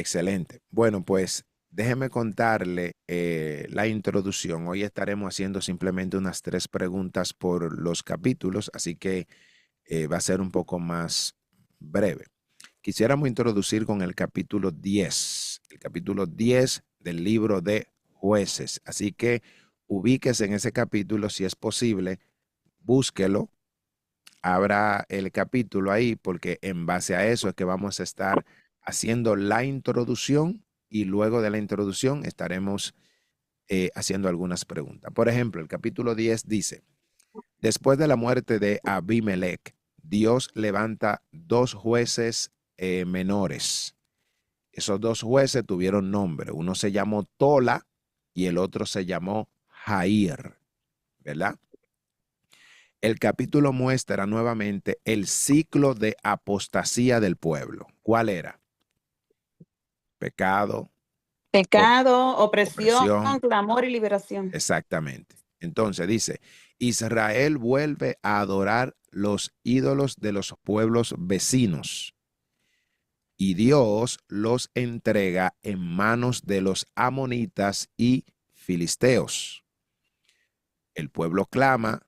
Excelente. Bueno, pues déjeme contarle la introducción. Hoy estaremos haciendo simplemente unas 3 preguntas por los capítulos, así que va a ser un poco más breve. Quisiéramos introducir con el capítulo 10 del libro de Jueces. Así que ubíquese en ese capítulo si es posible, búsquelo, abra el capítulo ahí, porque en base a eso es que vamos a estar haciendo la introducción y luego de la introducción estaremos haciendo algunas preguntas. Por ejemplo, el capítulo 10 dice, después de la muerte de Abimelech, Dios levanta 2 jueces menores. Esos 2 jueces tuvieron nombre. Uno se llamó Tola y el otro se llamó Jair, ¿verdad? El capítulo muestra nuevamente el ciclo de apostasía del pueblo. ¿Cuál era? Pecado, Pecado, opresión, opresión. clamor y liberación. Exactamente. Entonces dice, Israel vuelve a adorar los ídolos de los pueblos vecinos y Dios los entrega en manos de los amonitas y filisteos. El pueblo clama,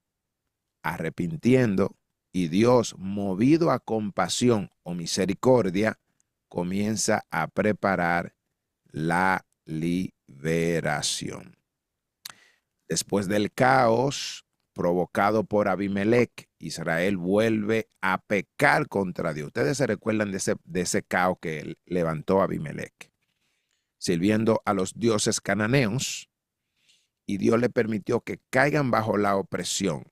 arrepintiendo, y Dios, movido a compasión o misericordia, comienza a preparar la liberación. Después del caos provocado por Abimelech, Israel vuelve a pecar contra Dios. Ustedes se recuerdan de ese caos que levantó Abimelech, sirviendo a los dioses cananeos, y Dios le permitió que caigan bajo la opresión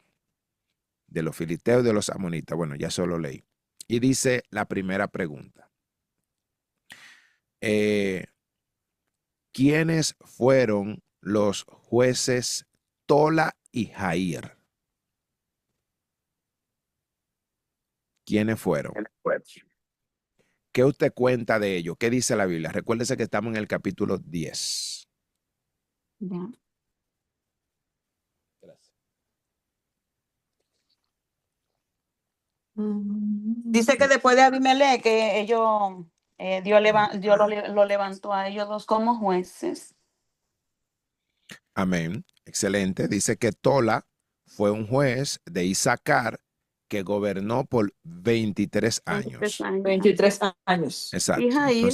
de los filisteos y de los amonitas. Bueno, ya eso lo leí. Y dice la primera pregunta. ¿Quiénes fueron los jueces Tola y Jair? ¿Quiénes fueron? ¿Qué usted cuenta de ellos? ¿Qué dice la Biblia? Recuérdese que estamos en el capítulo 10. Ya. Gracias. Dice que después de Abimelech, que ellos, Dios lo levantó a ellos dos como jueces. Amén. Excelente. Dice que Tola fue un juez de Isaacar que gobernó por 23 años. 23 años. Exacto. Y Jair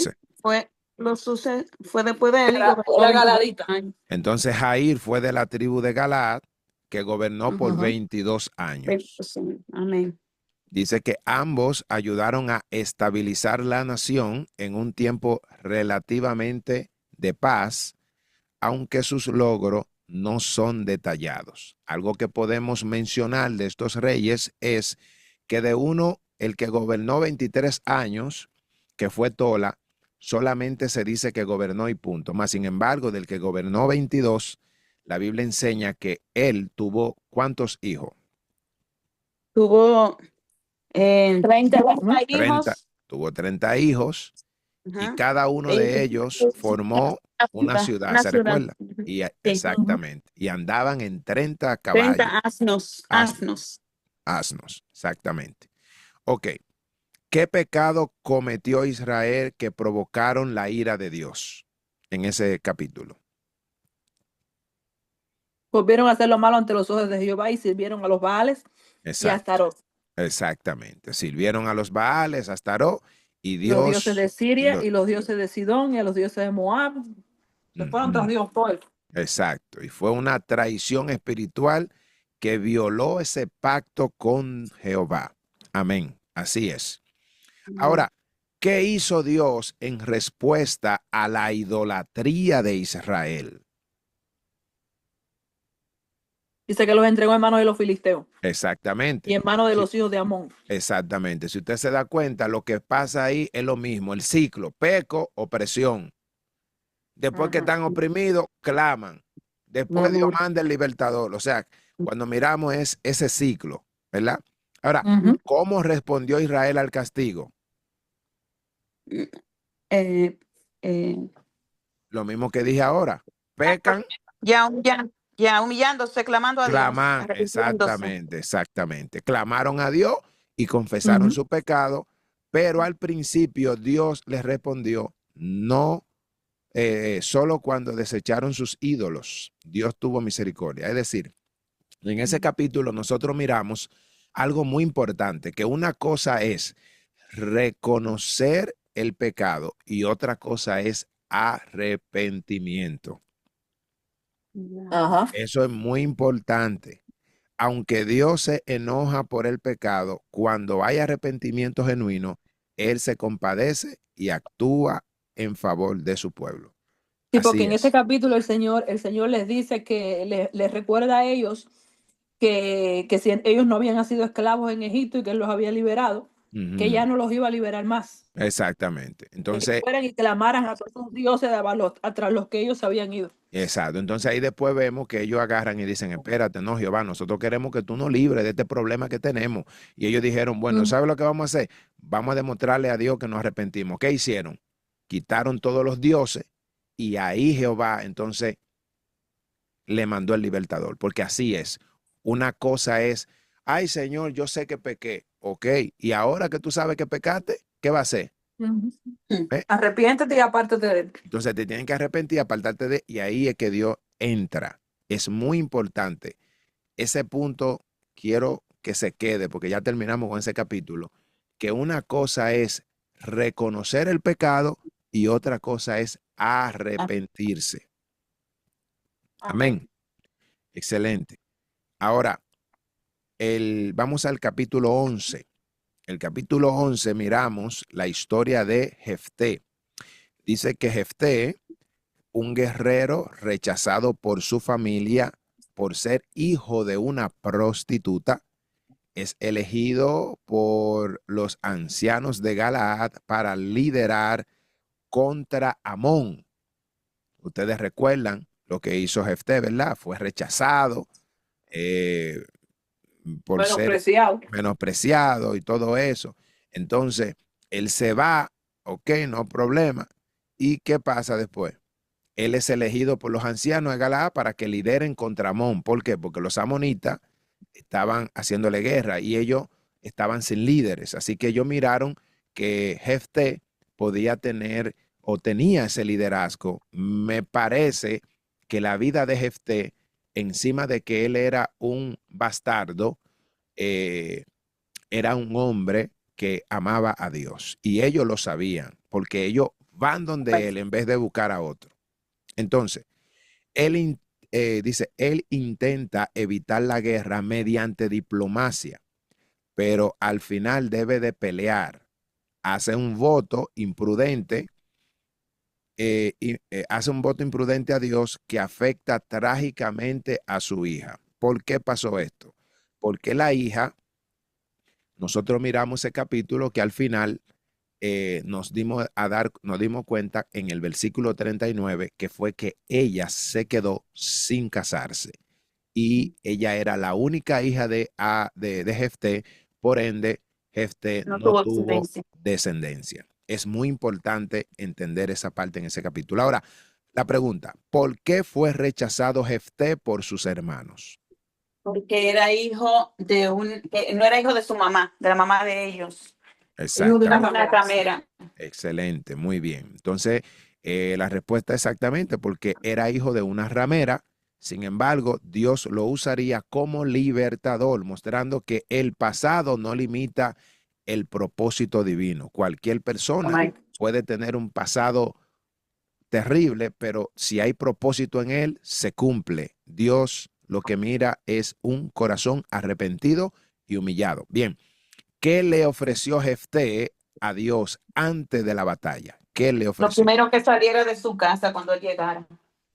Entonces, fue después de él. Era Galadita. Entonces Jair fue de la tribu de Galaad que gobernó por 22 años. Amén. Dice que ambos ayudaron a estabilizar la nación en un tiempo relativamente de paz, aunque sus logros no son detallados. Algo que podemos mencionar de estos reyes es que de uno, el que gobernó 23 años, que fue Tola, solamente se dice que gobernó y punto. Más sin embargo, del que gobernó 22, la Biblia enseña que él tuvo ¿cuántos hijos? Tuvo 30 hijos. 30, tuvo 30 hijos. Y cada uno de ellos formó una ciudad, ¿se recuerda? Y exactamente. Y andaban en 30 caballos. 30 asnos. Asnos, exactamente. Ok. ¿Qué pecado cometió Israel que provocaron la ira de Dios en ese capítulo? Volvieron a hacer lo malo ante los ojos de Jehová y sirvieron a los Baales y a Astarot. Exactamente. Sirvieron a los Baales, a Astarot, y Dios. Los dioses de Siria y los dioses de Sidón y a los dioses de Moab. Se fueron tras Dios todo. Exacto. Y fue una traición espiritual que violó ese pacto con Jehová. Amén. Así es. Ahora, ¿qué hizo Dios en respuesta a la idolatría de Israel? Dice que los entregó en manos de los filisteos. Exactamente. Y en manos de los hijos de Amón. Exactamente. Si usted se da cuenta, lo que pasa ahí es lo mismo, el ciclo, peco, opresión. Después que están oprimidos, claman. Después Dios manda el libertador. O sea, cuando miramos es ese ciclo, ¿verdad? Ahora, ¿cómo respondió Israel al castigo? Lo mismo que dije ahora. Pecan. Ya humillándose, clamando a Claman, Dios. exactamente. Clamaron a Dios y confesaron su pecado, pero al principio Dios les respondió no solo cuando desecharon sus ídolos, Dios tuvo misericordia. Es decir, en ese capítulo nosotros miramos algo muy importante, que una cosa es reconocer el pecado y otra cosa es arrepentimiento. Ajá. Eso es muy importante. Aunque Dios se enoja por el pecado, cuando hay arrepentimiento genuino, Él se compadece y actúa en favor de su pueblo. Sí, porque Así en este es. capítulo el Señor les dice que les recuerda a ellos que si ellos no habían sido esclavos en Egipto y que Él los había liberado, que Ujú. ya no los iba a liberar más. Exactamente. Que Entonces, fueran y clamaran a todos los dioses tras los que ellos habían ido. exacto. Entonces ahí después vemos que ellos agarran y dicen, espérate, no, Jehová, nosotros queremos que tú nos libres de este problema que tenemos. Y ellos dijeron, bueno, ¿sabes lo que vamos a hacer? Vamos a demostrarle a Dios que nos arrepentimos. ¿Qué hicieron? Quitaron todos los dioses y ahí Jehová entonces le mandó el libertador, porque así es. Una cosa es, ay Señor, yo sé que pequé, ok, y ahora que tú sabes que pecaste, ¿qué va a hacer? ¿Eh? Arrepiéntete y apártate de él. Entonces te tienen que arrepentir, apartarte de, y ahí es que Dios entra. Es muy importante. Ese punto quiero que se quede, porque ya terminamos con ese capítulo, que una cosa es reconocer el pecado y otra cosa es arrepentirse. Amén. Excelente. Ahora, vamos al capítulo 11. El capítulo 11 miramos la historia de Jefté. Dice que Jefté, un guerrero rechazado por su familia por ser hijo de una prostituta, es elegido por los ancianos de Galaad para liderar contra Amón. Ustedes recuerdan lo que hizo Jefté, ¿verdad? Fue rechazado eh, por ser Menospreciado. menospreciado y todo eso. Entonces, él se va, ok, no problema. ¿Y qué pasa después? Él es elegido por los ancianos de Galaad para que lideren contra Amón. ¿Por qué? Porque los amonitas estaban haciéndole guerra y ellos estaban sin líderes. Así que ellos miraron que Jefté podía tener o tenía ese liderazgo. Me parece que la vida de Jefté, encima de que él era un bastardo, eh, era un hombre que amaba a Dios y ellos lo sabían porque ellos van donde él en vez de buscar a otro. Entonces, él dice, él intenta evitar la guerra mediante diplomacia, pero al final debe de pelear. Hace un voto imprudente, hace un voto imprudente a Dios que afecta trágicamente a su hija. ¿Por qué pasó esto? Porque la hija, nosotros miramos ese capítulo que al final nos dimos cuenta en el versículo 39 que fue que ella se quedó sin casarse y ella era la única hija de Jefté, por ende Jefté No no tuvo tuvo descendencia. descendencia. Es muy importante entender esa parte en ese capítulo. Ahora, la pregunta, ¿por qué fue rechazado Jefté por sus hermanos? Porque era hijo de no era hijo de su mamá, de la mamá de ellos. Hijo de Era Exactamente. una ramera. Excelente, muy bien. Entonces, la respuesta exactamente porque era hijo de una ramera. Sin embargo, Dios lo usaría como libertador, mostrando que el pasado no limita el propósito divino. Cualquier persona puede tener un pasado terrible, pero si hay propósito en él, se cumple. Dios lo que mira es un corazón arrepentido y humillado. Bien, ¿qué le ofreció Jefté a Dios antes de la batalla? ¿Qué le Lo ofreció? primero que saliera de su casa cuando él llegara.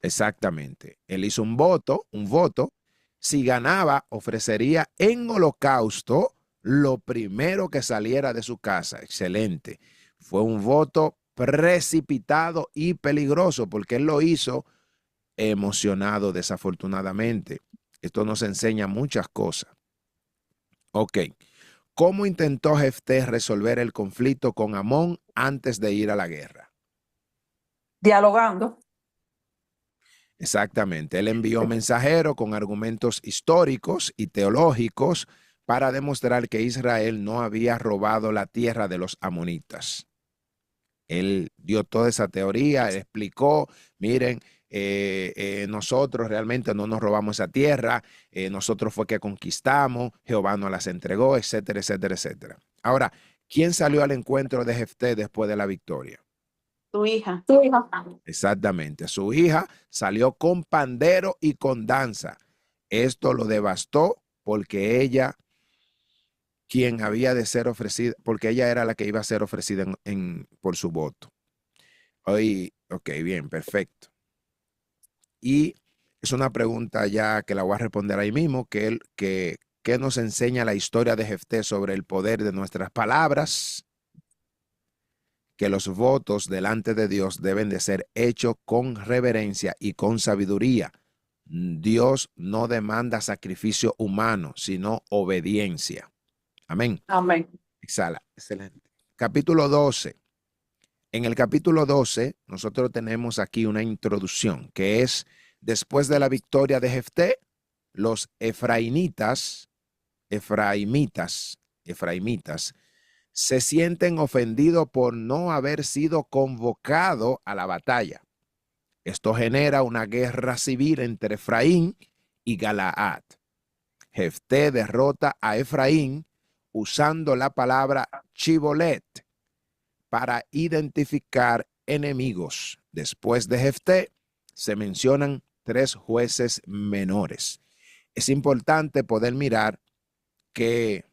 Exactamente. Él hizo un voto. Si ganaba, ofrecería en holocausto lo primero que saliera de su casa. Excelente. Fue un voto precipitado y peligroso porque él lo hizo emocionado, desafortunadamente. Esto nos enseña muchas cosas. Ok. ¿Cómo intentó Jefté resolver el conflicto con Amón antes de ir a la guerra? Dialogando. Exactamente. Él envió mensajeros con argumentos históricos y teológicos para demostrar que Israel no había robado la tierra de los amonitas. Él dio toda esa teoría, él explicó, miren, nosotros realmente no nos robamos esa tierra, nosotros fue que conquistamos, Jehová nos las entregó, etcétera, etcétera, etcétera. Ahora, ¿quién salió al encuentro de Jefté después de la victoria? Tu hija. Tu hija. Exactamente, su hija salió con pandero y con danza. Esto lo devastó porque ella, quien había de ser ofrecida, porque ella era la que iba a ser ofrecida por su voto. Hoy, ok, bien, perfecto. Y es una pregunta ya que la voy a responder ahí mismo, que nos enseña la historia de Jefté sobre el poder de nuestras palabras, que los votos delante de Dios deben de ser hechos con reverencia y con sabiduría. Dios no demanda sacrificio humano, sino obediencia. Amén. Amén. Exhala. Excelente. Capítulo 12. En el capítulo 12, nosotros tenemos aquí una introducción que es, después de la victoria de Jefté, los efraimitas se sienten ofendidos por no haber sido convocados a la batalla. Esto genera una guerra civil entre Efraín y Galaad. Jefté derrota a Efraín usando la palabra chibolet para identificar enemigos. Después de Jefté se mencionan 3 jueces menores. Es importante poder mirar que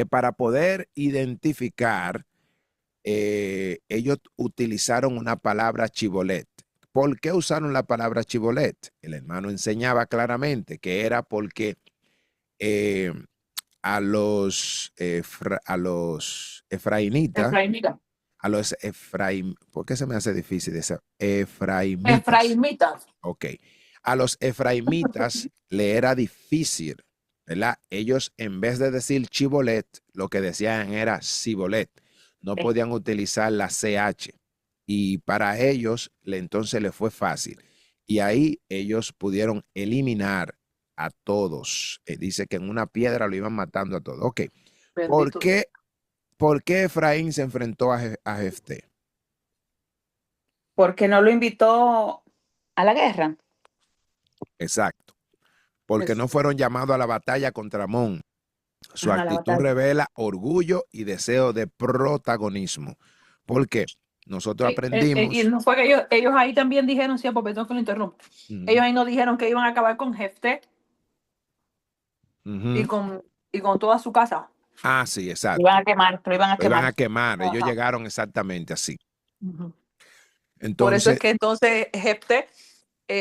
para poder identificar, ellos utilizaron una palabra chibolet. ¿Por qué usaron la palabra chibolet? El hermano enseñaba claramente que era porque a los efraimitas, Efraimita. ¿por qué se me hace difícil eso? Efraimitas. Efraimitas. Ok. A los efraimitas le era difícil, ¿verdad? Ellos, en vez de decir chibolet, lo que decían era cibolet. No podían utilizar la CH. Y para ellos, entonces le fue fácil. Y ahí ellos pudieron eliminar a todos. Dice que en una piedra lo iban matando a todos. Ok. ¿Por qué Efraín se enfrentó a Jefté? Porque no lo invitó a la guerra. Exacto. Porque no fueron llamados a la batalla contra Amón. Su Ajá, la actitud batalla. revela orgullo y deseo de protagonismo. Porque nosotros aprendimos. Y no fue que ellos ahí también dijeron, sí, pues perdón que lo interrumpo. Ellos ahí no dijeron que iban a acabar con Jefté y con toda su casa. Ah, sí, Lo exacto. iban a quemar, lo iban a Lo iban quemar. a quemar. Ellos Ajá. llegaron exactamente así. Por eso Entonces, es que entonces Jefté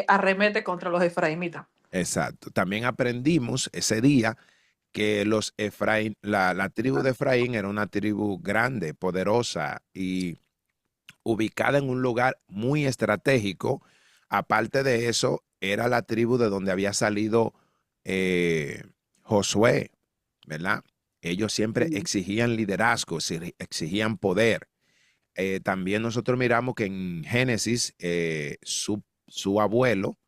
arremete contra los efraimitas. exacto. También aprendimos ese día que los Efraín, la tribu de Efraín era una tribu grande, poderosa y ubicada en un lugar muy estratégico. Aparte de eso, era la tribu de donde había salido Josué, ¿verdad? Ellos siempre exigían liderazgo, exigían poder. También nosotros miramos que en Génesis, su abuelo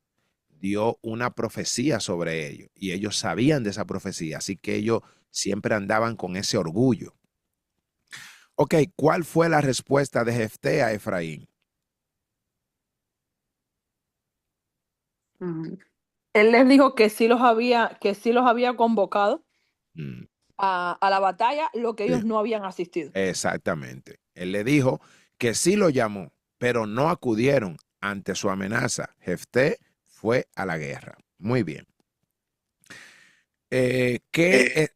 dio una profecía sobre ellos y ellos sabían de esa profecía, así que ellos siempre andaban con ese orgullo. Ok, ¿cuál fue la respuesta de Jefté a Efraín? Él les dijo que sí los había convocado Mm, a la batalla, lo que sí, ellos no habían asistido. exactamente. Él le dijo que sí lo llamó, pero no acudieron ante su amenaza. Jefté fue a la guerra. Muy bien. ¿Qué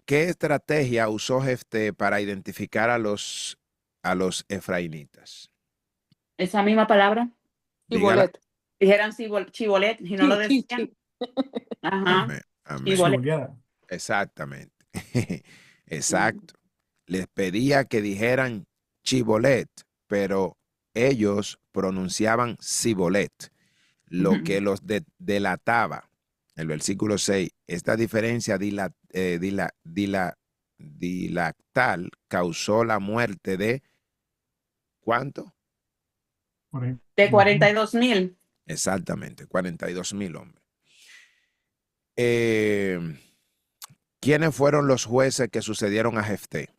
estrategia usó Jefté para identificar a los efraínitas? Esa misma palabra. Y Dígala. bolet. Dijeran chibolet, si no lo decían. Sí. Ajá. Amén, amén. Chibolet. Exactamente. Exacto. Les pedía que dijeran chibolet, pero ellos pronunciaban cibolet, lo que los delataba. El versículo 6, esta diferencia dilactal causó la muerte de ¿cuánto? De 42,000. Exactamente, 42,000 hombres. ¿Quiénes fueron los jueces que sucedieron a Jefté?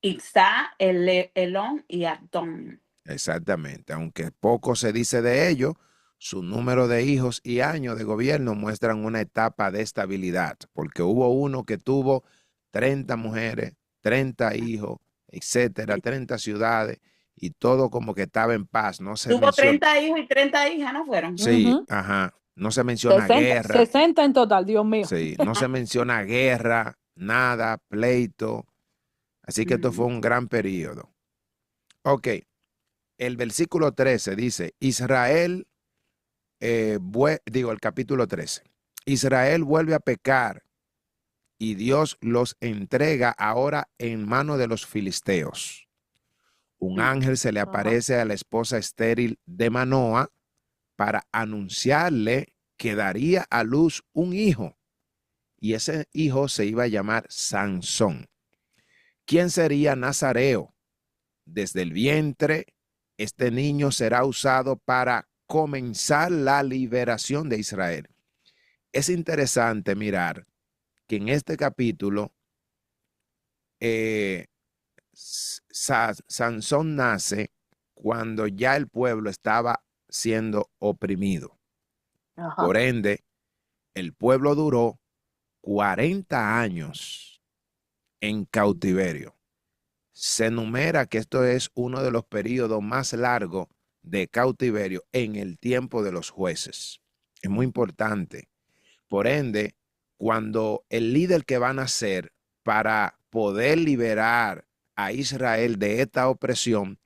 Ixá, Elón y Abdón. Exactamente. Aunque poco se dice de ello, su número de hijos y años de gobierno muestran una etapa de estabilidad, porque hubo uno que tuvo 30 mujeres, 30 hijos, etcétera, 30 ciudades, y todo como que estaba en paz. No se Tuvo menciona. 30 hijos y 30 hijas, ¿no fueron? Sí, Ujú. ajá. No se menciona 60, guerra. 60 en total, Dios mío. Sí, no se menciona guerra, nada, pleito. Así que esto fue un gran periodo. Ok, el versículo 13 dice, Israel, el capítulo 13, Israel vuelve a pecar y Dios los entrega ahora en mano de los filisteos. Un ángel se le aparece a la esposa estéril de Manoa para anunciarle que daría a luz un hijo, y ese hijo se iba a llamar Sansón. ¿Quién sería Nazareo? Desde el vientre, este niño será usado para comenzar la liberación de Israel. Es interesante mirar que en este capítulo Sansón nace cuando ya el pueblo estaba siendo oprimido. Ajá. Por ende, el pueblo duró 40 años en cautiverio. Se enumera que esto es uno de los periodos más largos de cautiverio en el tiempo de los jueces. Es muy importante. Por ende, cuando el líder que van a ser para poder liberar a Israel de esta opresión,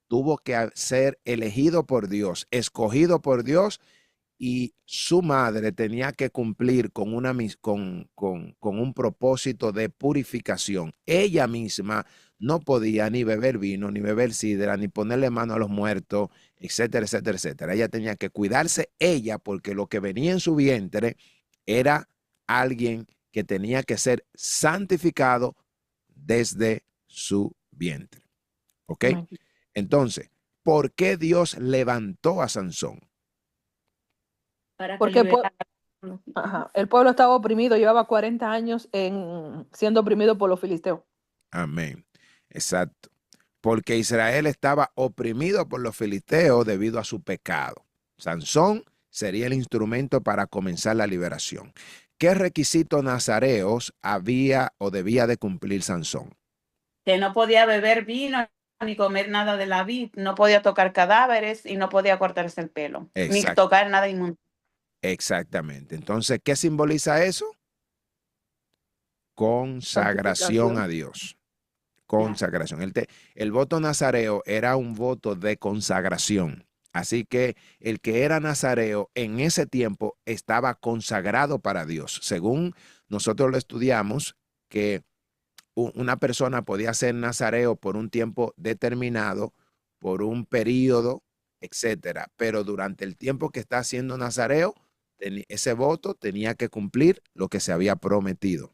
tuvo que ser elegido por Dios, escogido por Dios, y su madre tenía que cumplir con un propósito de purificación. Ella misma no podía ni beber vino, ni beber sidra, ni ponerle mano a los muertos, etcétera, etcétera, etcétera. Ella tenía que cuidarse ella, porque lo que venía en su vientre era alguien que tenía que ser santificado desde su vientre. ¿Ok? Entonces, ¿por qué Dios levantó a Sansón? Para que Porque liberara. ajá, el pueblo estaba oprimido, llevaba 40 años siendo oprimido por los filisteos. Amén. Exacto. Porque Israel estaba oprimido por los filisteos debido a su pecado. Sansón sería el instrumento para comenzar la liberación. ¿Qué requisitos nazareos había o debía de cumplir Sansón? Que no podía beber vino ni comer nada de la vid, no podía tocar cadáveres y no podía cortarse el pelo, ni tocar nada inmundo. Exactamente. Entonces, ¿qué simboliza eso? Consagración a Dios. Consagración. El voto nazareo era un voto de consagración. Así que el que era nazareo en ese tiempo estaba consagrado para Dios. Según nosotros lo estudiamos, que una persona podía ser nazareo por un tiempo determinado, por un periodo, etcétera. Pero durante el tiempo que está siendo nazareo, ese voto tenía que cumplir lo que se había prometido.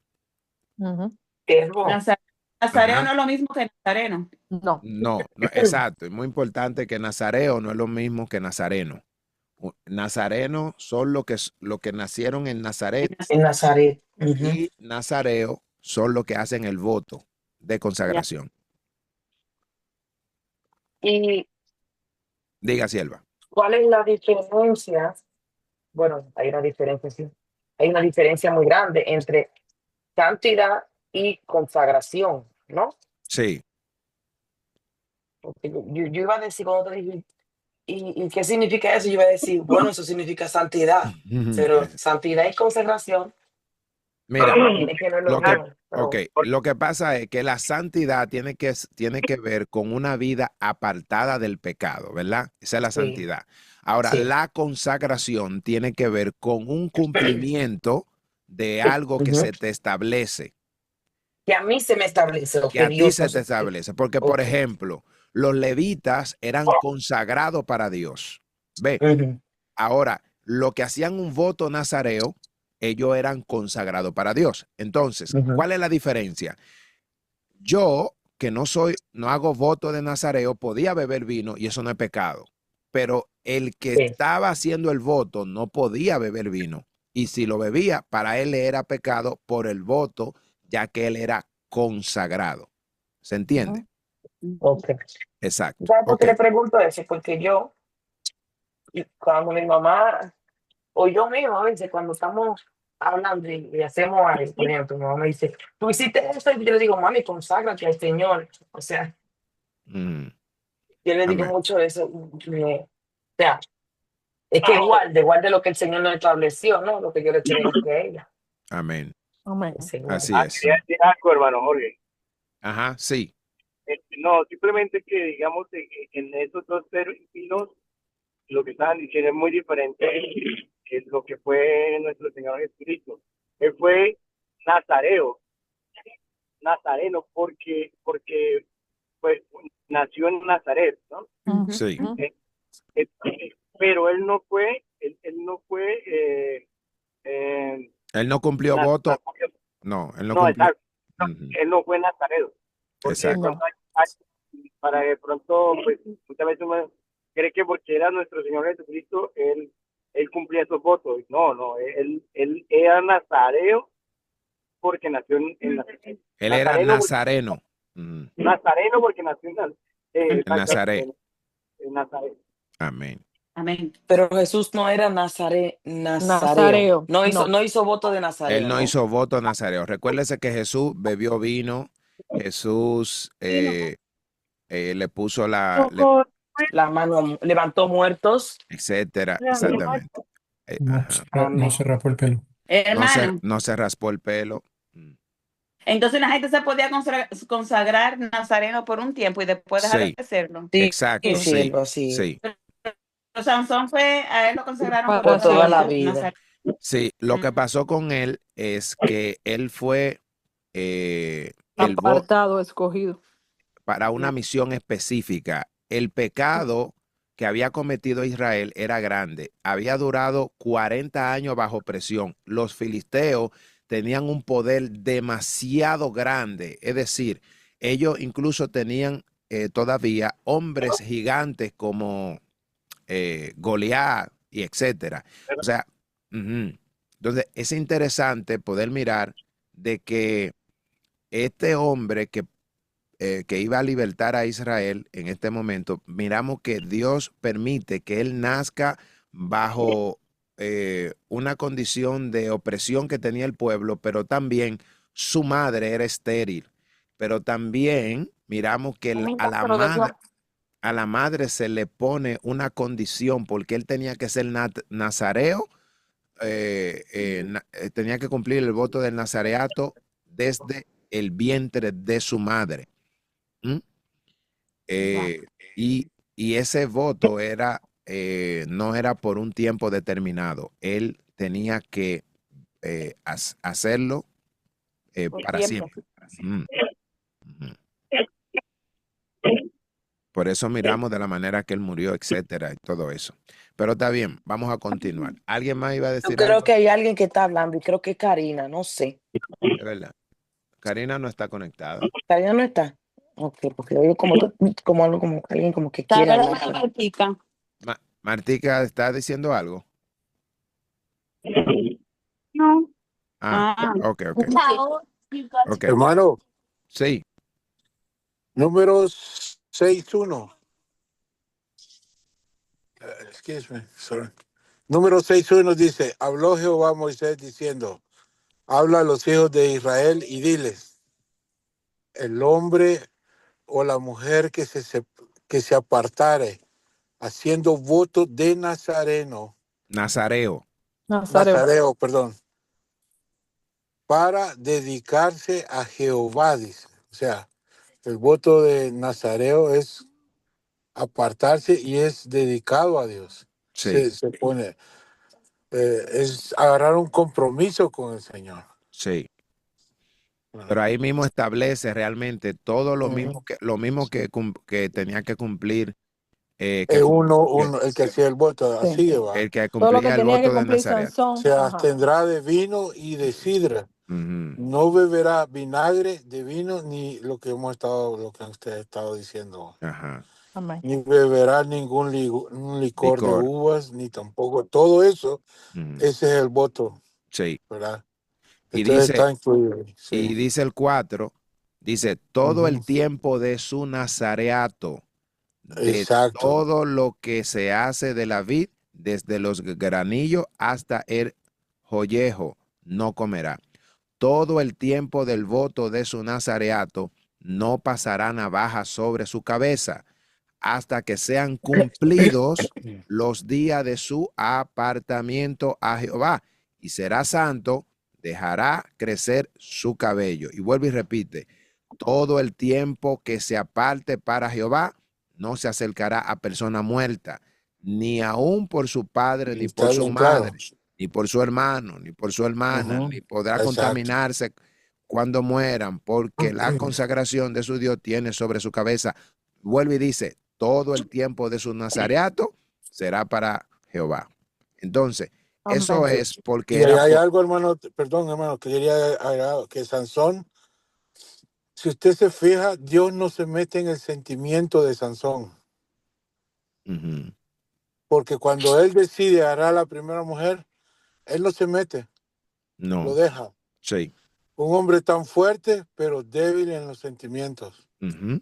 Nazareo no es lo mismo que nazareno. No, exacto. Es muy importante que nazareo no es lo mismo que nazareno. Nazareno son lo que nacieron en Nazaret. En Nazaret. Y nazareo son los que hacen el voto de consagración. ¿Y Diga, sierva. cuál es la diferencia? Bueno, hay una diferencia, sí. Hay una diferencia muy grande entre santidad y consagración, ¿no? Sí. Porque yo iba a decir, cuando te dije, ¿y qué significa eso? Yo iba a decir, bueno, eso significa santidad, pero santidad y consagración. Mira, es que no es lo mismo. lo que pasa es que la santidad tiene que ver con una vida apartada del pecado, ¿verdad? Esa es la santidad. Ahora, la consagración tiene que ver con un cumplimiento de algo que se te establece. Que a mí se me establece. Que a ti se te establece. Porque, por ejemplo, los levitas eran consagrados para Dios. ¿Ve? Ahora, lo que hacían un voto nazareo, ellos eran consagrados para Dios. Entonces, ¿cuál es la diferencia? Yo, que no hago voto de nazareo, podía beber vino y eso no es pecado. Pero el que estaba haciendo el voto no podía beber vino. Y si lo bebía, para él era pecado por el voto, ya que él era consagrado. ¿Se entiende? Ok. Exacto. ¿Sabes por qué Ok. le pregunto eso? Porque yo, cuando mi mamá, o yo mismo a veces, cuando estamos hablando y hacemos algo, por ejemplo, mi mamá me dice, tú hiciste esto, y yo le digo, mami, conságrate al Señor. O sea, Mm, yo le digo amén. mucho eso. O sea, es que guarde lo que el Señor nos estableció, ¿no? Lo que yo le quiero decir a ella. Amén. Amén. Ese guarde. Así es. Quería decir algo, hermano Jorge. Ajá, sí. No, simplemente que, digamos, en esos dos términos, lo que estaban diciendo es muy diferente que lo que fue nuestro Señor Jesucristo. Él fue nazareo, porque pues, nació en Nazaret, ¿no? Ujú, Sí. ujú. Eh, pero él no fue Él no cumplió voto. nazareo. No, él no No, cumplió. exacto. No, Ujú, él no fue nazareo. Porque de exacto. pronto para de pronto, pues muchas veces uno cree que porque era nuestro Señor Jesucristo, él cumplía esos votos. No, él era nazareo porque nació en Él era Nazareno, nazareno. Ujú, Nazareno porque nació en exactamente, Nazaret. en Nazaret. Amén. Amén. Pero Jesús no era nazareo. Nazareo, No hizo, no. no hizo voto de nazareo, Él no ¿no? hizo voto nazareo. Recuérdese que Jesús bebió vino. Jesús le puso La mano levantó muertos. etcétera. Exactamente. Ajá. No Amén. se rapó el pelo. Hermano, No se raspó el pelo. entonces la gente se podía consagrar nazareno por un tiempo y después dejar Sí, de serlo. Sí, exacto, sí, sí, algo así. sí. Pero Sansón a él lo consagraron por Para toda la siempre. vida. Sí, lo que pasó con él es que él fue el Apartado, escogido. para una misión específica. El pecado que había cometido Israel era grande. Había durado 40 años bajo presión. Los filisteos tenían un poder demasiado grande. Es decir, ellos incluso tenían todavía hombres gigantes como Goliat y etcétera. O sea, entonces es interesante poder mirar de que este hombre que iba a libertar a Israel en este momento, miramos que Dios permite que él nazca bajo una condición de opresión que tenía el pueblo, pero también su madre era estéril. Pero también miramos que a la madre se le pone una condición porque él tenía que ser nazareo, tenía que cumplir el voto del nazareato desde el vientre de su madre. ¿Mm? Y, y ese voto era, no era por un tiempo determinado. Él tenía que hacerlo para siempre. Por eso miramos de la manera que él murió, etcétera, y todo eso. Pero está bien, vamos a continuar. ¿Alguien más iba a Yo decir creo algo? que hay alguien que está hablando y creo que es Karina, no sé. Es verdad. Karina no está conectada. Karina no está. Ok, porque oigo como algo como alguien como que quiere Sabe la hablar. Martica. Martica está diciendo algo. No. Ok. Ok. Hermano, Sí, números 6:1. Excuse me, sorry. Número 6:1 dice, habló Jehová a Moisés diciendo, habla a los hijos de Israel y diles, el hombre o la mujer que se apartare haciendo voto de nazareo, perdón, para dedicarse a Jehová, dice. O sea, el voto de nazareo es apartarse y es dedicado a Dios. sí, Se pone, es agarrar un compromiso con el Señor. sí. Pero ahí mismo establece realmente todo lo mismo que tenía que cumplir, El que hacía el voto, Sí. así va. el que Todo lo que cumplía el tenía que voto de cumplir Nazaret. Sansón. Se Ajá. abstendrá de vino y de sidra. No beberá vinagre de vino ni lo que usted ha estado diciendo. Ajá. Amén. Ni beberá ningún licor de uvas, ni tampoco. Todo eso, ese es el voto, Sí. ¿verdad? Y Entonces dice, está incluido. Sí. y dice el 4, Dice, todo el tiempo de su nazareato, de Exacto. todo lo que se hace de la vid, desde los granillos hasta el joyejo, no comerá. Todo el tiempo del voto de su nazareato, no pasará navaja sobre su cabeza, hasta que sean cumplidos los días de su apartamiento a Jehová, y será santo, dejará crecer su cabello. Y vuelve y repite, todo el tiempo que se aparte para Jehová, no se acercará a persona muerta, ni aún por su padre, ni Está por su bien claro. madre, ni por su hermano, ni por su hermana, ni podrá contaminarse cuando mueran, porque la consagración de su Dios tiene sobre su cabeza. Vuelve y dice, todo el tiempo de su nazareato será para Jehová. Entonces, eso Amén. es porque Y era hay algo, hermano, perdón, hermano, que quería agregar, que Sansón, si usted se fija, Dios no se mete en el sentimiento de Sansón. Ujú. Porque cuando él decide agarrar a la primera mujer, él no se mete, No, lo deja. sí. Un hombre tan fuerte, pero débil en los sentimientos, Ujú.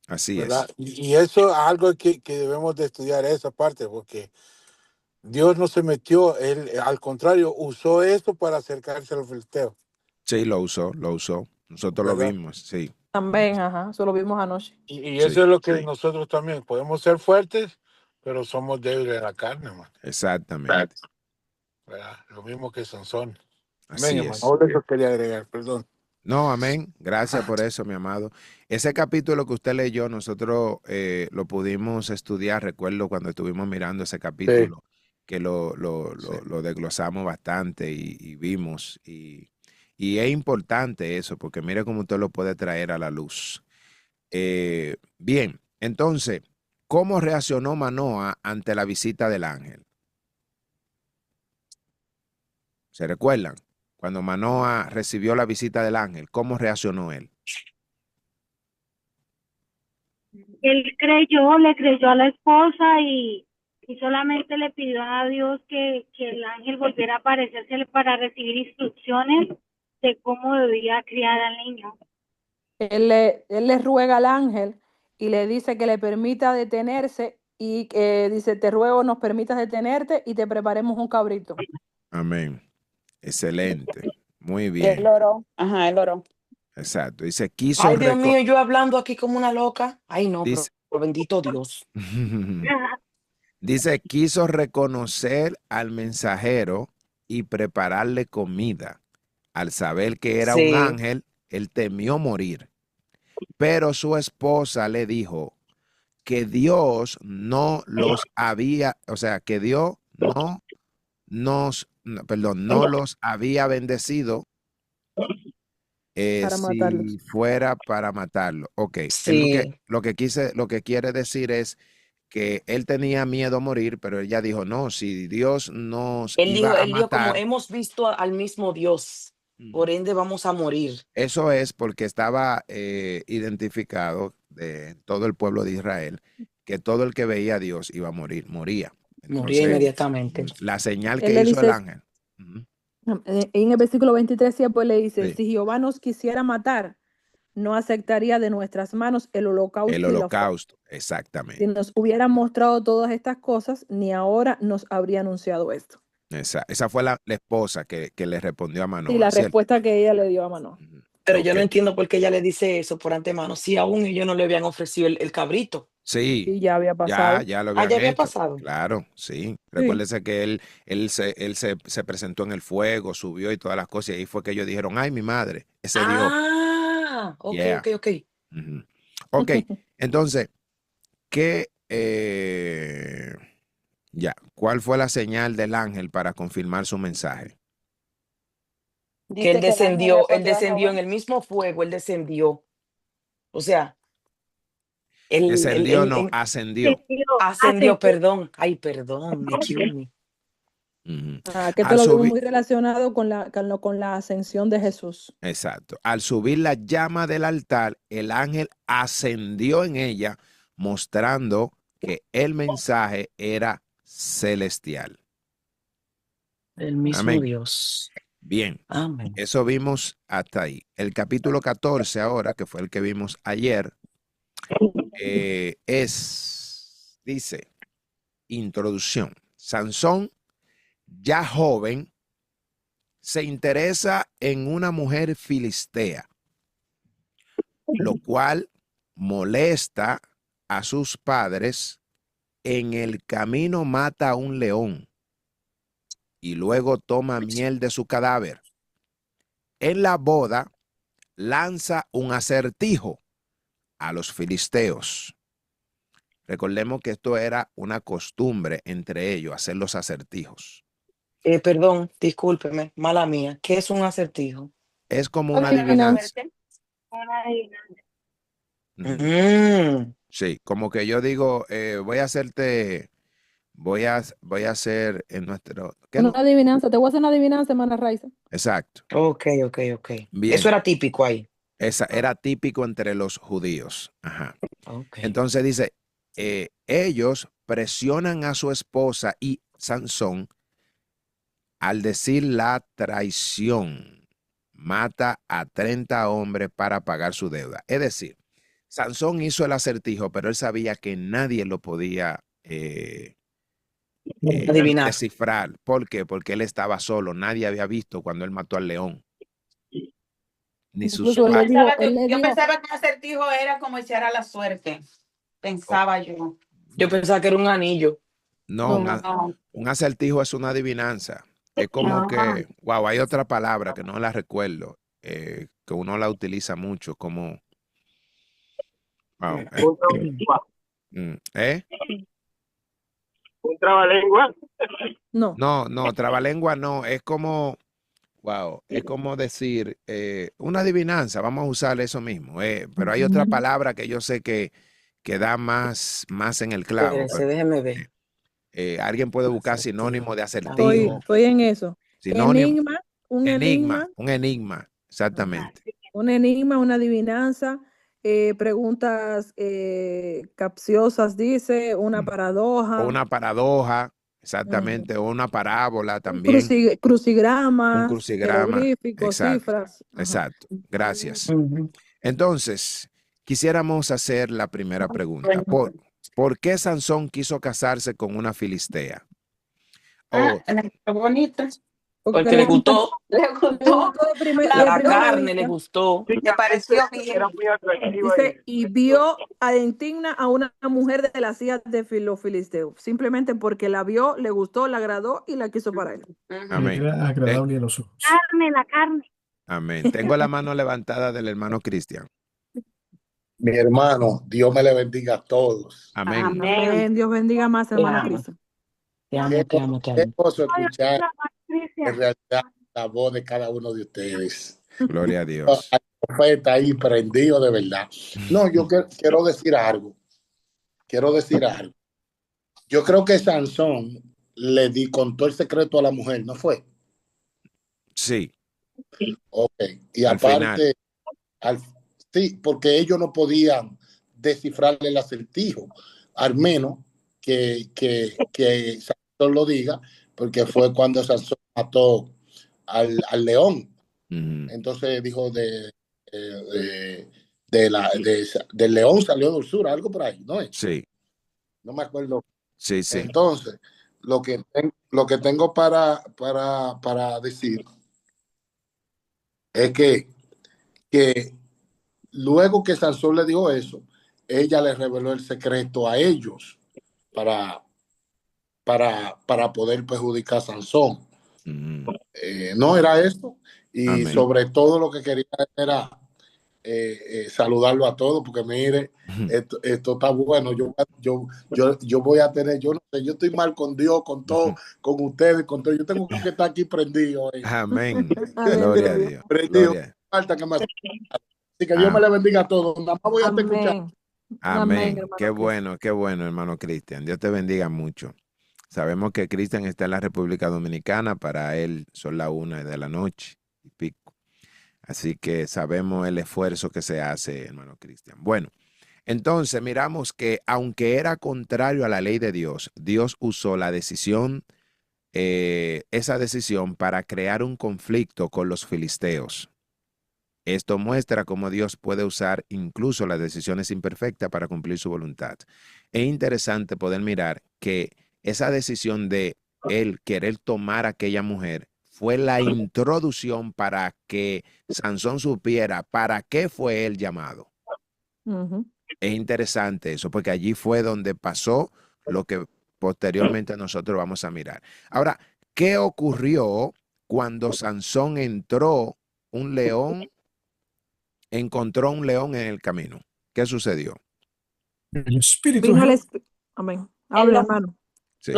Así ¿verdad? es. Y eso es algo que debemos de estudiar esa parte, porque Dios no se metió, él al contrario, usó esto para acercarse a los filisteos, Sí, lo usó, lo usó. Nosotros lo ¿verdad? vimos, sí. Amén, ajá. Eso lo vimos anoche. Y Sí. eso es lo que nosotros también podemos ser fuertes, pero somos débiles en la carne, hermano. Exactamente. ¿Verdad? Lo mismo que Sansón. Amén, Así hermano. es. Ahora eso quería agregar, perdón. No, amén. Gracias por eso, mi amado. Ese capítulo que usted leyó, nosotros lo pudimos estudiar. Recuerdo cuando estuvimos mirando ese capítulo, que lo desglosamos bastante y vimos. Y es importante eso, porque mire cómo usted lo puede traer a la luz. Bien, entonces, ¿cómo reaccionó Manoa ante la visita del ángel? ¿Se recuerdan? Cuando Manoa recibió la visita del ángel, ¿cómo reaccionó él? Él creyó, le creyó a la esposa y solamente le pidió a Dios que el ángel volviera a aparecerse para recibir instrucciones de cómo debía criar al niño. Él le ruega al ángel y le dice que le permita detenerse y dice, te ruego nos permitas detenerte y te preparemos un cabrito. Amén. Excelente. Muy Él bien. oró. Ajá, él oró. Exacto. Dice, quiso Ay, Dios mío, yo hablando aquí como una loca. Ay, no, dice, pero bendito Dios. dice, quiso reconocer al mensajero y prepararle comida. Al saber que era un Sí. ángel, él temió morir. Pero su esposa le dijo que Dios no los había, o sea, que Dios no los había bendecido Para matarlos. si fuera para matarlo. Ok, Sí. lo que quiere decir es que él tenía miedo a morir, pero ella dijo, no, si Dios nos Él iba a dijo como matar, hemos visto al mismo Dios, por ende vamos a morir. eso es porque estaba identificado de todo el pueblo de Israel, que todo el que veía a Dios iba a morir, moría. Moría Entonces, inmediatamente. la señal Él que le hizo el dice, ángel. Ujú. en el versículo 23, pues le dice, Sí. si Jehová nos quisiera matar, no aceptaría de nuestras manos el holocausto El y la ofrenda. holocausto, Si exactamente. nos hubieran mostrado todas estas cosas, ni ahora nos habría anunciado esto. Esa fue la esposa que le respondió a Sí, Manoah, la ¿cierto? respuesta que ella le dio a Manoah. Ujú. Pero yo no Ok. entiendo por qué ella le dice eso por antemano. Si aún ellos no le habían ofrecido el cabrito. Sí, Y ya había pasado. ya lo Ah, habían ya había hecho. pasado. Claro, sí. Sí. Recuérdese que él se presentó en el fuego, subió y todas las cosas, y ahí fue que ellos dijeron, ay, mi madre, ese Dios. Ah, ok, Yeah. ok, ok. Ujú. Ok, entonces, ¿cuál fue la señal del ángel para confirmar su mensaje? Que él Dice que el ángel descendió respondió a en Jehová. el mismo fuego, él descendió. O sea, él Descendió, no, ascendió. ascendió, perdón. Ay, perdón, excuse me. Ujú. Que esto Al lo vemos subir, muy relacionado con la ascensión de Jesús. exacto. Al subir la llama del altar, el ángel ascendió en ella, mostrando que el mensaje era celestial. El mismo Amén. Dios. Bien, Amén. eso vimos hasta ahí. El capítulo 14 ahora, que fue el que vimos ayer, dice, introducción. Sansón, ya joven, se interesa en una mujer filistea, lo cual molesta a sus padres. En el camino mata a un león y luego toma miel de su cadáver. En la boda lanza un acertijo a los filisteos. Recordemos que esto era una costumbre entre ellos, hacer los acertijos. Perdón, discúlpeme, mala mía. ¿Qué es un acertijo? Es como Una una adivinanza. Una adivinanza. Ujú. Sí, como que yo digo, voy a hacer en nuestro... ¿qué Una no? adivinanza. Te voy a hacer una adivinanza, hermana Raiza. Exacto. Ok. Bien. Eso era típico ahí. Esa era típico entre los judíos. Ajá. Ok. Entonces dice, ellos presionan a su esposa y Sansón al decir la traición. Mata a 30 hombres para pagar su deuda. Es decir, Sansón hizo el acertijo, pero él sabía que nadie lo podía Adivinar. descifrar. ¿Por qué? Porque él estaba solo. Nadie había visto cuando él mató al león. Ni sus Incluso él le dijo, Yo pensaba que un acertijo era como echar a la suerte. Pensaba yo. Yo pensaba que era un anillo. No, No. un acertijo es una adivinanza. Es como que, wow, hay otra palabra que no la recuerdo, que uno la utiliza mucho, como, wow, ¿eh? ¿Un trabalengua? no. No, trabalengua no, es como, wow, es como decir, una adivinanza, vamos a usar eso mismo, pero hay otra palabra que yo sé que da más en el clavo. Espérense, déjeme ver. Alguien puede buscar Acertijo, sinónimo de Estoy, acertijo, estoy en eso. sinónimo, Enigma, un enigma, un enigma, exactamente. un enigma, una adivinanza, preguntas capciosas, dice, una Mm. paradoja, O una paradoja, exactamente, o una parábola también, un crucigrama, crucigrama, jeroglíficos, exacto, cifras. Ajá. exacto, gracias. Ujú. Entonces, quisiéramos hacer la primera pregunta. ¿Por qué Sansón quiso casarse con una filistea? Bonito. Porque le gustó. Le Le gustó. gustó de La primera carne le vista. gustó. Me pareció bien. Era muy atractiva. Dice, y vio a Entigna a una mujer de las hijas de los filisteos, simplemente porque la vio, le gustó, le agradó y la quiso para él. Amén. Era agradable a los ojos. La carne. Amén. Tengo la mano levantada del hermano Cristian. Mi hermano, Dios me le bendiga a todos. Amén. Amén. Dios bendiga más, hermano amo. Cristo. Te amo, Qué te amo, te amo. hermoso escuchar en Cristian. realidad la voz de cada uno de ustedes. Gloria a Dios. Hay profeta ahí prendido de verdad. No, yo quiero decir algo. Yo creo que Sansón le contó el secreto a la mujer, ¿no fue? Sí. Ok. Y Al aparte, sí, porque ellos no podían descifrarle el acertijo, al menos que Sansón lo diga, porque fue cuando Sansón mató al león. Entonces dijo del león salió dulzura, algo por ahí, ¿no es? Sí. No me acuerdo. Sí, sí. Entonces, lo que tengo para decir es que luego que Sansón le dijo eso, ella le reveló el secreto a ellos para poder perjudicar a Sansón. No era eso. Y Amén. sobre todo lo que quería era saludarlo a todos, porque mire, esto está bueno. Yo voy a tener, yo no sé, yo estoy mal con Dios, con todo, con ustedes, con todo. Yo tengo que estar aquí prendido. Amén. Gloria a Dios. Prendido. Gloria. Falta que me... Así que Dios me le bendiga a todos. Nada más voy a estar escuchando. Amén. Qué bueno, hermano Cristian. Dios te bendiga mucho. Sabemos que Cristian está en la República Dominicana, para él son las 1 de la noche y pico. Así que sabemos el esfuerzo que se hace, hermano Cristian. Bueno, entonces miramos que aunque era contrario a la ley de Dios, Dios usó la decisión esa decisión para crear un conflicto con los filisteos. Esto muestra cómo Dios puede usar incluso las decisiones imperfectas para cumplir su voluntad. Es interesante poder mirar que esa decisión de él querer tomar a aquella mujer fue la introducción para que Sansón supiera para qué fue él llamado. Es interesante eso, porque allí fue donde pasó lo que posteriormente nosotros vamos a mirar. Ahora, ¿qué ocurrió cuando Sansón encontró un león en el camino? ¿Qué sucedió? El espíritu Vino de el Jehová. Amén. Habla, hermano. Sí.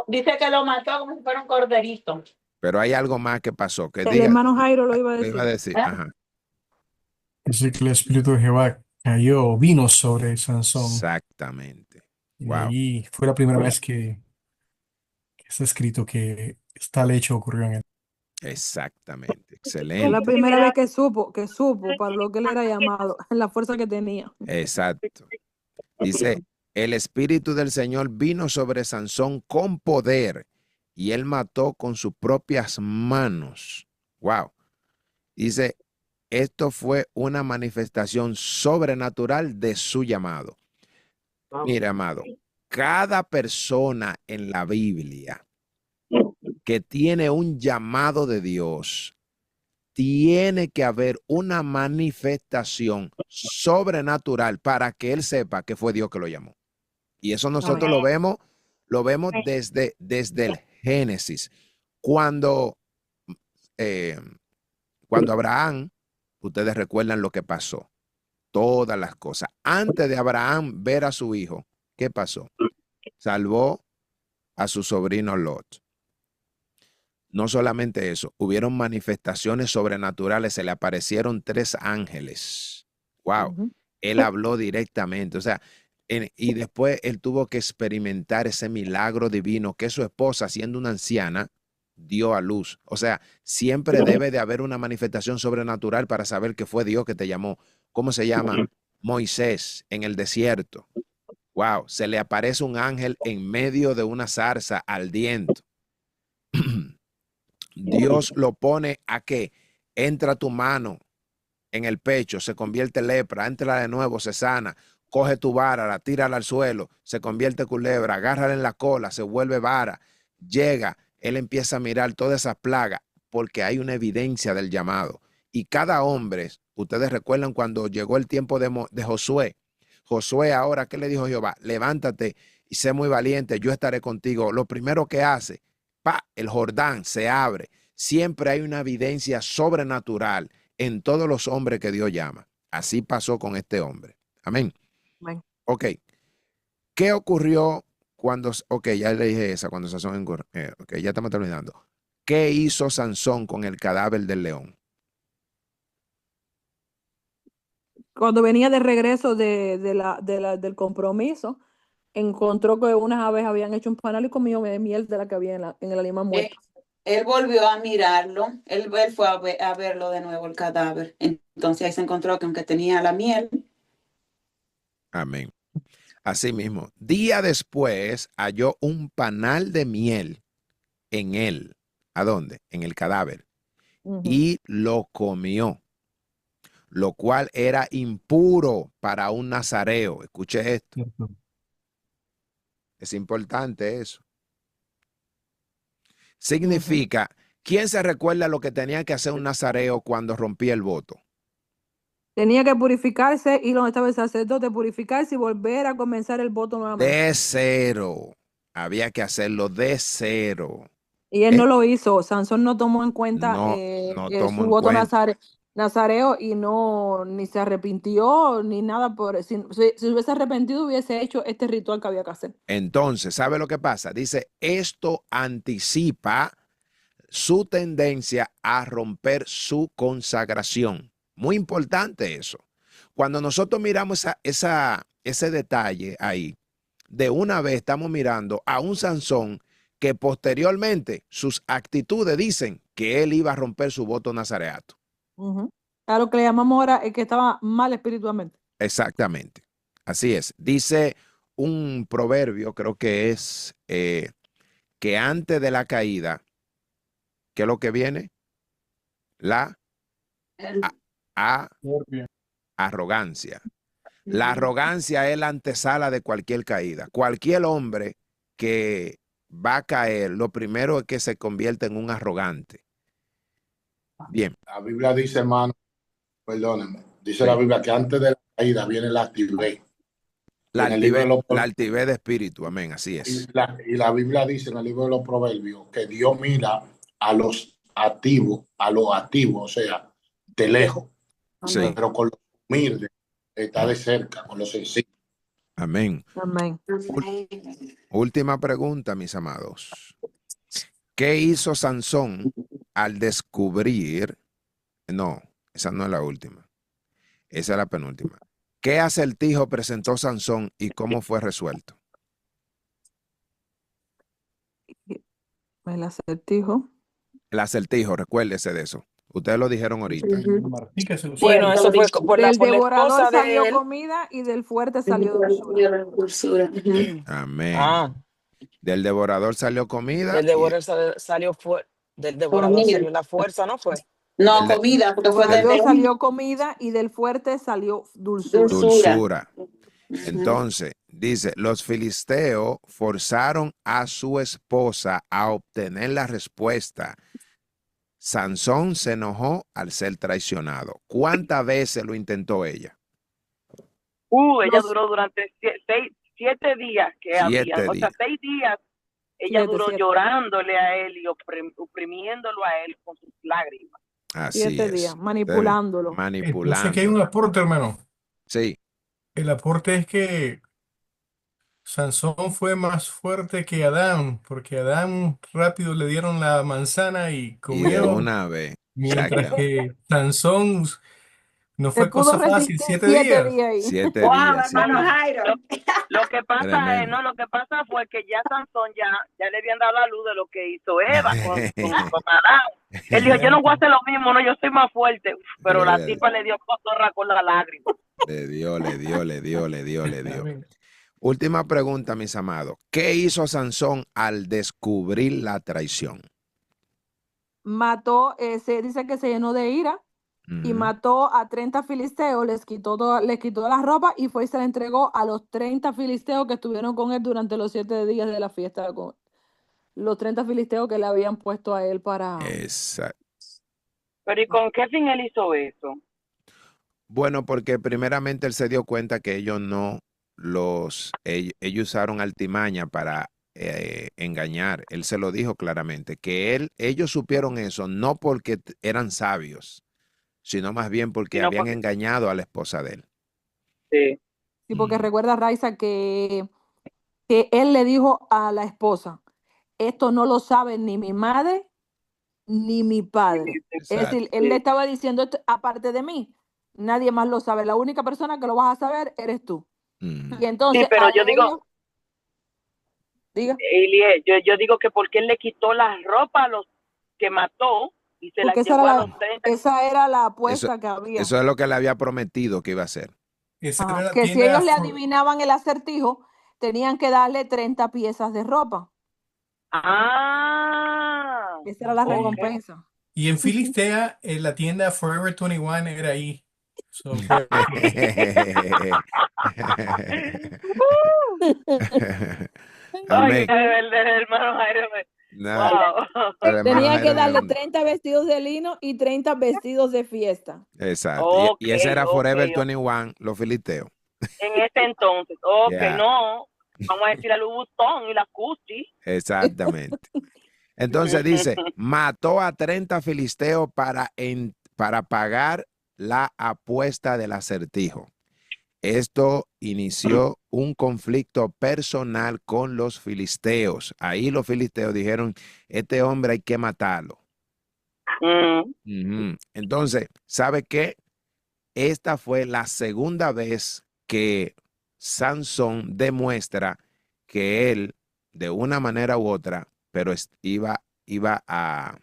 Dice que lo mató como si fuera un corderito. Pero hay algo más que pasó. Que El diga, hermano Jairo lo iba a lo decir. iba a decir. Ajá. Dice que el espíritu de Jehová cayó, vino sobre Sansón. Exactamente. Y Wow. ahí fue la primera vez que está escrito que tal hecho ocurrió en él. Exactamente. Es la Excelente. primera vez que supo para lo que él era llamado, la fuerza que tenía. Exacto. Dice, el espíritu del Señor vino sobre Sansón con poder y él mató con sus propias manos. Wow. Dice, esto fue una manifestación sobrenatural de su llamado. Mira, amado, cada persona en la Biblia que tiene un llamado de Dios, tiene que haber una manifestación sobrenatural para que él sepa que fue Dios que lo llamó. Y eso nosotros lo vemos desde el Génesis. Cuando Abraham, ustedes recuerdan lo que pasó, todas las cosas. Antes de Abraham ver a su hijo, ¿qué pasó? Salvó a su sobrino Lot. No solamente eso, hubieron manifestaciones sobrenaturales, se le aparecieron 3 ángeles. Wow, él habló directamente, o sea, y después él tuvo que experimentar ese milagro divino que su esposa, siendo una anciana, dio a luz. O sea, siempre debe de haber una manifestación sobrenatural para saber que fue Dios que te llamó. ¿Cómo se llama? Moisés en el desierto. Wow, se le aparece un ángel en medio de una zarza ardiente. Dios lo pone a que entra tu mano en el pecho, se convierte en lepra, entra de nuevo, se sana, coge tu vara, la tírala al suelo, se convierte en culebra, agárrala en la cola, se vuelve vara, llega, él empieza a mirar todas esas plagas porque hay una evidencia del llamado. Y cada hombre, ustedes recuerdan cuando llegó el tiempo de Josué. Josué ahora, ¿qué le dijo Jehová? Levántate y sé muy valiente, yo estaré contigo. Lo primero que hace, el Jordán se abre. Siempre hay una evidencia sobrenatural en todos los hombres que Dios llama. Así pasó con este hombre. Amén. Amén. Ok. ¿Qué ocurrió cuando, ya le dije esa, cuando Sansón, ok, ya estamos terminando. ¿Qué hizo Sansón con el cadáver del león? Cuando venía de regreso del compromiso, encontró que unas aves habían hecho un panal y comió miel de la que había en el animal muerto. Él volvió a mirarlo, él fue a verlo de nuevo, el cadáver. Entonces ahí se encontró que aunque tenía la miel. Amén. Así mismo, día después halló un panal de miel en él. ¿A dónde? En el cadáver. Y lo comió, lo cual era impuro para un nazareo. Escuche esto. Es importante eso. Significa, ¿quién se recuerda lo que tenía que hacer un nazareo cuando rompía el voto? Tenía que purificarse, y donde estaba el sacerdote, purificarse y volver a comenzar el voto nuevamente. De cero. Había que hacerlo de cero. Y él no lo hizo. Sansón no tomó en cuenta tomó su en voto cuenta. nazareo y ni se arrepintió ni nada. Si hubiese arrepentido, hubiese hecho este ritual que había que hacer. Entonces, ¿sabe lo que pasa? Dice, esto anticipa su tendencia a romper su consagración. Muy importante eso. Cuando nosotros miramos ese detalle ahí, de una vez estamos mirando a un Sansón que posteriormente sus actitudes dicen que él iba a romper su voto nazareato. A lo que le llamamos ahora el que estaba mal espiritualmente. Exactamente. Así es. Dice un proverbio, creo que es que antes de la caída, ¿qué es lo que viene? La arrogancia. La arrogancia es la antesala de cualquier caída. Cualquier hombre que va a caer, lo primero es que se convierte en un arrogante. Bien. La Biblia dice, hermano, perdónenme, dice Sí. la Biblia que antes de la caída viene la altivez. La altivez de espíritu, amén, así es. Y la Biblia dice en el libro de los Proverbios que Dios mira a los activos, o sea, de lejos, Sí. pero con los humildes está de cerca, con los sencillos. Amén. Amén. Última pregunta, mis amados. ¿Qué hizo Sansón al descubrir? No, esa no es la última. Esa es la penúltima. ¿Qué acertijo presentó Sansón y cómo fue resuelto? El acertijo. El acertijo, recuérdese de eso. Ustedes lo dijeron ahorita. Bueno, eso fue por la Del devorador esposa de salió él. comida y del fuerte salió dulzura. Amén. Ah, Del devorador salió comida. del devorador salió la fuerza, ¿no fue? No, comida, porque fue Del de salió comida y del fuerte salió dulzura. Dulzura. Entonces, dice, los filisteos forzaron a su esposa a obtener la respuesta. Sansón se enojó al ser traicionado. ¿Cuántas veces lo intentó ella? Ella duró durante 7 días que 7 había. días. O sea, 6 días ella duró llorándole a él y oprimiéndolo a él con sus lágrimas. Así 7 es. días, manipulándolo. Entonces aquí hay un aporte, hermano. Sí. El aporte es que Sansón fue más fuerte que Adán, porque a Adán rápido le dieron la manzana y Y de comieron, una vez. mientras que Sansón no Se fue pudo cosa fácil, resistir 7 7 días. días ahí. 7 Wow, días. hermano sí. Jairo. Lo que pasa Tremendo. lo que pasa fue que ya Sansón ya le habían dado la luz de lo que hizo Eva con Adán. Él dijo, yo no voy a hacer lo mismo, no, yo soy más fuerte. Pero la tipa le dio cotorra con la lágrima. Le dio. Amén. Última pregunta, mis amados. ¿Qué hizo Sansón al descubrir la traición? Mató, se dice que se llenó de ira y mató a 30 filisteos, les quitó la ropa y fue y se la entregó a los 30 filisteos que estuvieron con él durante los 7 días de la fiesta. Los 30 filisteos que le habían puesto a él para... Exacto. Pero ¿y con qué fin él hizo eso? Bueno, porque primeramente él se dio cuenta que ellos ellos usaron artimaña para engañar. Él se lo dijo claramente, que ellos supieron eso no porque eran sabios, sino más bien porque habían engañado a la esposa de él. Sí, porque recuerda, Raiza, que él le dijo a la esposa, esto no lo sabe ni mi madre ni mi padre. Exacto. Es decir, él le estaba diciendo, esto, aparte de mí, nadie más lo sabe. La única persona que lo vas a saber eres tú. Y entonces, sí, pero yo digo, Elie, yo digo que porque él le quitó la ropa a los que mató y se la llevó a los 30. Esa era la apuesta que había. Eso es lo que le había prometido que iba a hacer. Que si ellos le adivinaban el acertijo, tenían que darle 30 piezas de ropa. Esa era la recompensa. Y en Filistea, en la tienda Forever 21 era ahí. So, Amén. El hermano Jairo. Wow. Tenía que darle 30 vestidos de lino y 30 vestidos de fiesta. Exacto. Y ese era Forever 21, los filisteos. En ese entonces. No. Vamos a decir la Louis Vuitton y la Gucci. Exactamente. Entonces dice, mató a 30 filisteos para pagar la apuesta del acertijo. Esto inició un conflicto personal con los filisteos. Ahí los filisteos dijeron, este hombre hay que matarlo. Entonces, ¿sabe qué? Esta fue la segunda vez que Sansón demuestra que él, de una manera u otra, pero iba a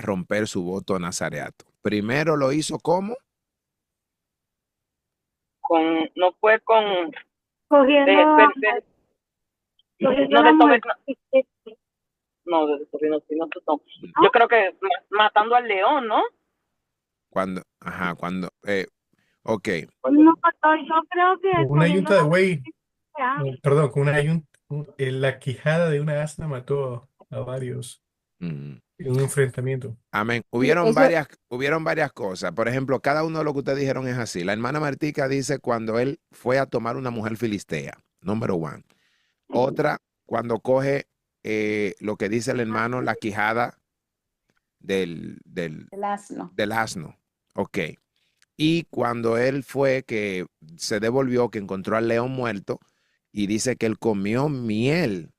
romper su voto nazareato. Primero lo hizo ¿cómo? No fue con cogiendo No, de sobrinos, sí, no, no. Yo creo que matando al león, ¿no? Ok. No, yo creo que Con una cogiendo yunta de la buey, Biblia, perdón, con una la quijada de una asna mató a varios Mm. en un enfrentamiento. Amén. Sí, Hubieron varias cosas. Por ejemplo, cada uno de lo que ustedes dijeron es así. La hermana Martica dice cuando él fue a tomar una mujer filistea, número one. Otra, cuando coge lo que dice el hermano, la quijada El asno. del asno. Ok. Y cuando él fue que se devolvió, que encontró al león muerto y dice que él comió miel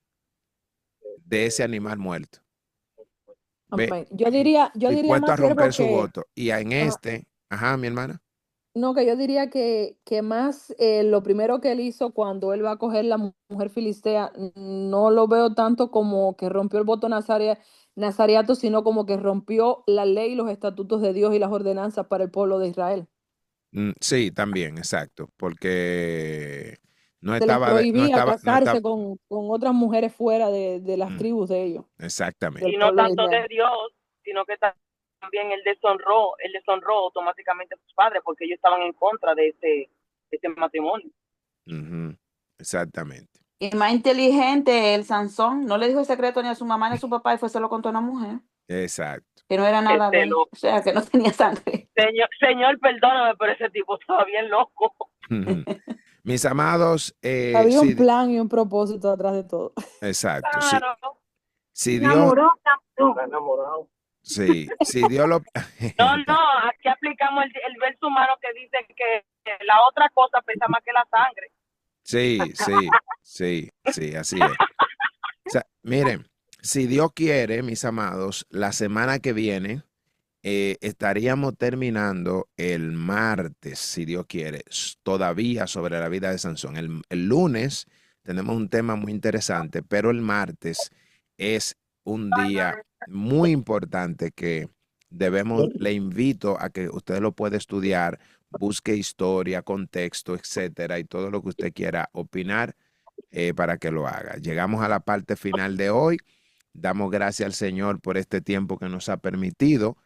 de ese animal muerto. Ve, amén. Yo diría dispuesto a más, siervo, romper su que voto. Y en mi hermana. no, que yo diría que más lo primero que él hizo cuando él va a coger la mujer filistea, no lo veo tanto como que rompió el voto nazariato, sino como que rompió la ley, los estatutos de Dios y las ordenanzas para el pueblo de Israel. Sí, también, exacto, porque Se les prohibía no estaba, casarse con otras mujeres fuera de las mm, tribus de ellos, exactamente. del Y no pueblo de tanto Israel. de Dios, sino que también él deshonró automáticamente a sus padres porque ellos estaban en contra de ese matrimonio. Ujú, exactamente. Y más inteligente el Sansón. No le dijo el secreto ni a su mamá ni a su papá y fue se lo contó a una mujer. Exacto. Que no era nada de él. O sea, que no tenía sangre. Señor, perdóname, pero ese tipo estaba bien loco. Ujú. Mis amados, Había un plan y un propósito atrás de todo. exacto. Claro. Si Dios, enamorado. si Dios lo, No, aquí aplicamos el verso humano que dice que la otra cosa pesa más que la sangre. sí, así es. O sea, miren, si Dios quiere, mis amados, la semana que viene estaríamos terminando el martes, si Dios quiere, todavía sobre la vida de Sansón. El lunes tenemos un tema muy interesante, pero el martes es un día muy importante que le invito a que usted lo pueda estudiar, busque historia, contexto, etcétera, y todo lo que usted quiera opinar para que lo haga. Llegamos a la parte final de hoy. Damos gracias al Señor por este tiempo que nos ha permitido